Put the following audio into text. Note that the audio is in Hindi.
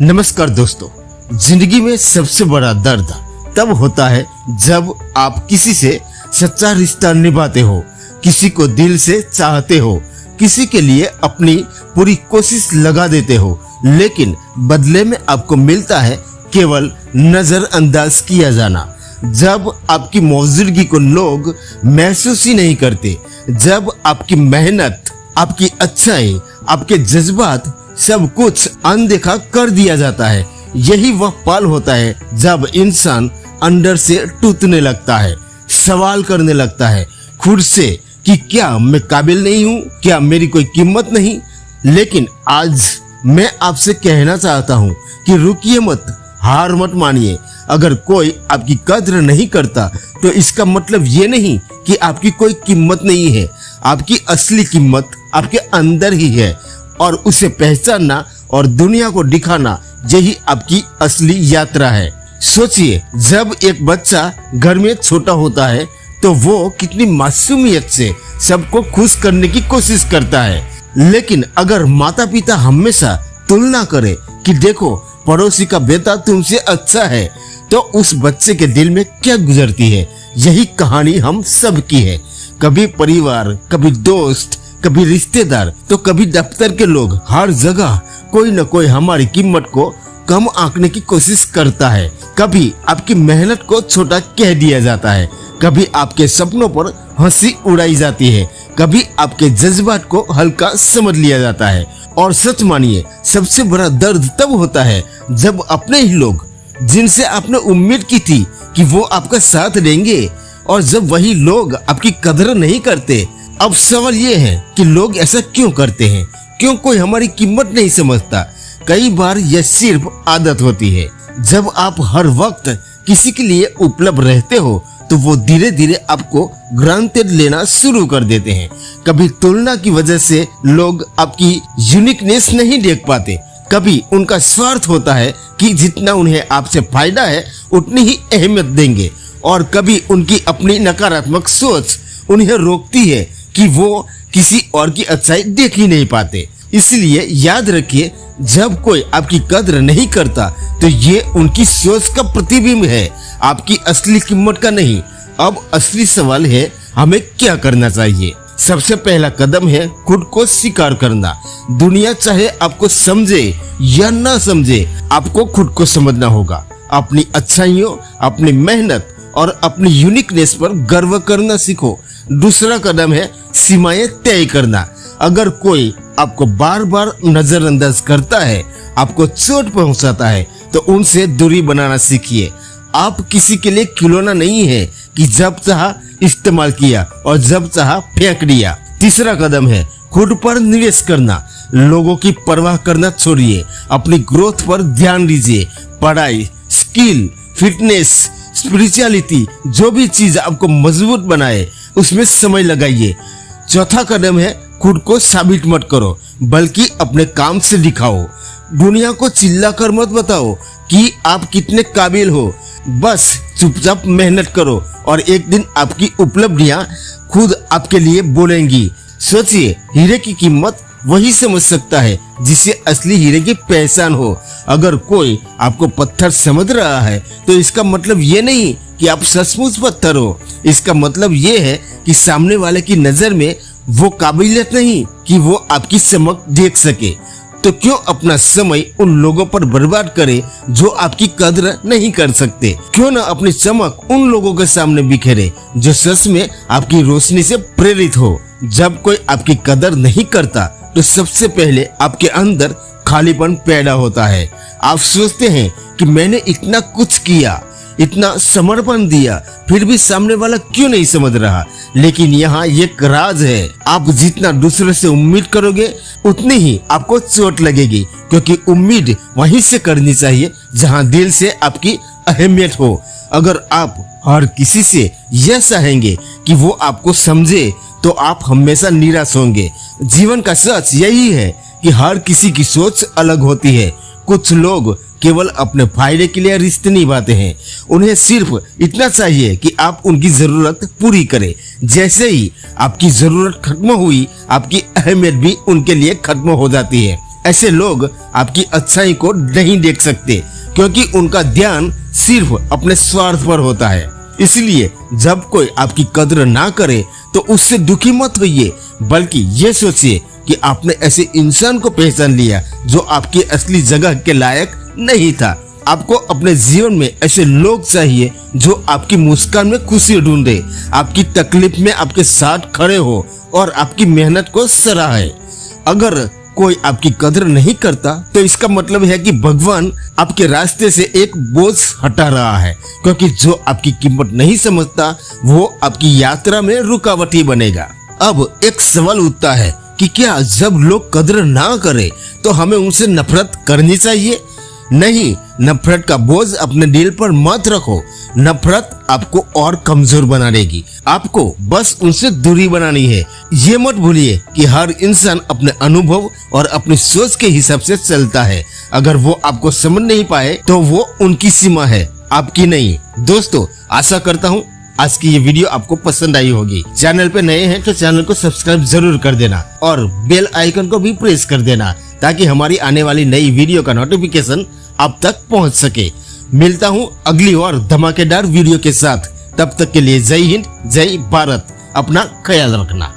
नमस्कार दोस्तों। जिंदगी में सबसे बड़ा दर्द तब होता है जब आप किसी से सच्चा रिश्ता निभाते हो, किसी को दिल से चाहते हो, किसी के लिए अपनी पूरी कोशिश लगा देते हो, लेकिन बदले में आपको मिलता है केवल नजरअंदाज किया जाना। जब आपकी मौजूदगी को लोग महसूस ही नहीं करते, जब आपकी मेहनत, आपकी अच्छाई, आपके जज्बात सब कुछ अनदेखा कर दिया जाता है, यही वह पल होता है जब इंसान अंदर से टूटने लगता है, सवाल करने लगता है खुद से कि क्या मैं काबिल नहीं हूँ, क्या मेरी कोई कीमत नहीं। लेकिन आज मैं आपसे कहना चाहता हूँ कि रुकिए मत, हार मत मानिए। अगर कोई आपकी कद्र नहीं करता तो इसका मतलब ये नहीं कि आपकी कोई कीमत नहीं है। आपकी असली कीमत आपके अंदर ही है और उसे पहचानना और दुनिया को दिखाना, यही आपकी असली यात्रा है। सोचिए, जब एक बच्चा घर में छोटा होता है तो वो कितनी मासूमियत से सबको खुश करने की कोशिश करता है। लेकिन अगर माता पिता हमेशा तुलना करे कि देखो पड़ोसी का बेटा तुमसे अच्छा है, तो उस बच्चे के दिल में क्या गुजरती है। यही कहानी हम सब की है। कभी परिवार, कभी दोस्त, कभी रिश्तेदार, तो कभी दफ्तर के लोग। हर जगह कोई न कोई हमारी कीमत को कम आंकने की कोशिश करता है। कभी आपकी मेहनत को छोटा कह दिया जाता है, कभी आपके सपनों पर हंसी उड़ाई जाती है, कभी आपके जज्बात को हल्का समझ लिया जाता है। और सच मानिए, सबसे बड़ा दर्द तब होता है जब अपने ही लोग, जिनसे आपने उम्मीद की थी कि वो आपका साथ देंगे, और जब वही लोग आपकी कदर नहीं करते। अब सवाल ये है कि लोग ऐसा क्यों करते हैं, क्यों कोई हमारी कीमत नहीं समझता। कई बार यह सिर्फ आदत होती है। जब आप हर वक्त किसी के लिए उपलब्ध रहते हो तो वो धीरे धीरे आपको ग्रांटेड लेना शुरू कर देते हैं। कभी तुलना की वजह से लोग आपकी यूनिकनेस नहीं देख पाते, कभी उनका स्वार्थ होता है कि जितना उन्हें आपसे फायदा है उतनी ही अहमियत देंगे, और कभी उनकी अपनी नकारात्मक सोच उन्हें रोकती है कि वो किसी और की अच्छाई देख ही नहीं पाते। इसलिए याद रखिए, जब कोई आपकी कद्र नहीं करता तो ये उनकी सोच का प्रतिबिंब है, आपकी असली कीमत का नहीं। अब असली सवाल है, हमें क्या करना चाहिए। सबसे पहला कदम है खुद को स्वीकार करना। दुनिया चाहे आपको समझे या ना समझे, आपको खुद को समझना होगा। अपनी अच्छाइयों, अपनी मेहनत और अपनी यूनिकनेस पर गर्व करना सीखो। दूसरा कदम है सीमाएं तय करना। अगर कोई आपको बार बार नजरअंदाज करता है, आपको चोट पहुंचाता है, तो उनसे दूरी बनाना सीखिए। आप किसी के लिए खिलौना नहीं है कि जब चाहा इस्तेमाल किया और जब चाहा फेंक दिया। तीसरा कदम है खुद पर निवेश करना। लोगों की परवाह करना छोड़िए, अपनी ग्रोथ पर ध्यान दीजिए। पढ़ाई, स्किल, फिटनेस, स्पिरिचुअलिटी, जो भी चीज आपको मजबूत बनाए उसमें समय लगाइए। चौथा कदम है खुद को साबित मत करो, बल्कि अपने काम से दिखाओ। दुनिया को चिल्लाकर मत बताओ कि आप कितने काबिल हो, बस चुपचाप मेहनत करो और एक दिन आपकी उपलब्धियां खुद आपके लिए बोलेंगी। सोचिए, हीरे की कीमत वही समझ सकता है जिसे असली हीरे की पहचान हो। अगर कोई आपको पत्थर समझ रहा है तो इसका मतलब ये नहीं कि आप सचमुच पत्थर हो। इसका मतलब ये है कि सामने वाले की नजर में वो काबिलियत नहीं कि वो आपकी चमक देख सके। तो क्यों अपना समय उन लोगों पर बर्बाद करे जो आपकी कद्र नहीं कर सकते। क्यों न अपनी चमक उन लोगों के सामने बिखेरे जो सच में आपकी रोशनी से प्रेरित हो। जब कोई आपकी कदर नहीं करता तो सबसे पहले आपके अंदर खालीपन पैदा होता है। आप सोचते हैं कि मैंने इतना कुछ किया, इतना समर्पण दिया, फिर भी सामने वाला क्यों नहीं समझ रहा। लेकिन यहाँ एक राज है, आप जितना दूसरे से उम्मीद करोगे उतनी ही आपको चोट लगेगी, क्योंकि उम्मीद वहीं से करनी चाहिए जहाँ दिल से आपकी अहमियत हो। अगर आप हर किसी से यह चाहेंगे कि वो आपको समझे तो आप हमेशा निराश होंगे। जीवन का सच यही है कि हर किसी की सोच अलग होती है। कुछ लोग केवल अपने फायदे के लिए रिश्ते निभाते हैं। उन्हें सिर्फ इतना चाहिए कि आप उनकी जरूरत पूरी करें। जैसे ही आपकी जरूरत खत्म हुई, आपकी अहमियत भी उनके लिए खत्म हो जाती है। ऐसे लोग आपकी अच्छाई को नहीं देख सकते, क्योंकि उनका ध्यान सिर्फ अपने स्वार्थ पर होता है। इसलिए जब कोई आपकी कद्र ना करे तो उससे दुखी मत होइए, बल्कि ये सोचिए कि आपने ऐसे इंसान को पहचान लिया जो आपकी असली जगह के लायक नहीं था। आपको अपने जीवन में ऐसे लोग चाहिए जो आपकी मुस्कान में खुशी ढूंढे, आपकी तकलीफ में आपके साथ खड़े हो और आपकी मेहनत को सराहे। अगर कोई आपकी कदर नहीं करता तो इसका मतलब है कि भगवान आपके रास्ते से एक बोझ हटा रहा है, क्योंकि जो आपकी कीमत नहीं समझता वो आपकी यात्रा में रुकावट ही बनेगा। अब एक सवाल उठता है कि क्या जब लोग कदर ना करे तो हमें उनसे नफरत करनी चाहिए? नहीं, नफरत का बोझ अपने दिल पर मत रखो। नफरत आपको और कमजोर बना देगी। आपको बस उनसे दूरी बनानी है। ये मत भूलिए कि हर इंसान अपने अनुभव और अपनी सोच के हिसाब से चलता है। अगर वो आपको समझ नहीं पाए तो वो उनकी सीमा है, आपकी नहीं। दोस्तों, आशा करता हूँ आज की ये वीडियो आपको पसंद आई होगी। चैनल पे नए हैं तो चैनल को सब्सक्राइब जरूर कर देना और बेल आइकन को भी प्रेस कर देना, ताकि हमारी आने वाली नई वीडियो का नोटिफिकेशन आप तक पहुंच सके। मिलता हूं अगली और धमाकेदार वीडियो के साथ। तब तक के लिए जय हिंद, जय भारत। अपना ख्याल रखना।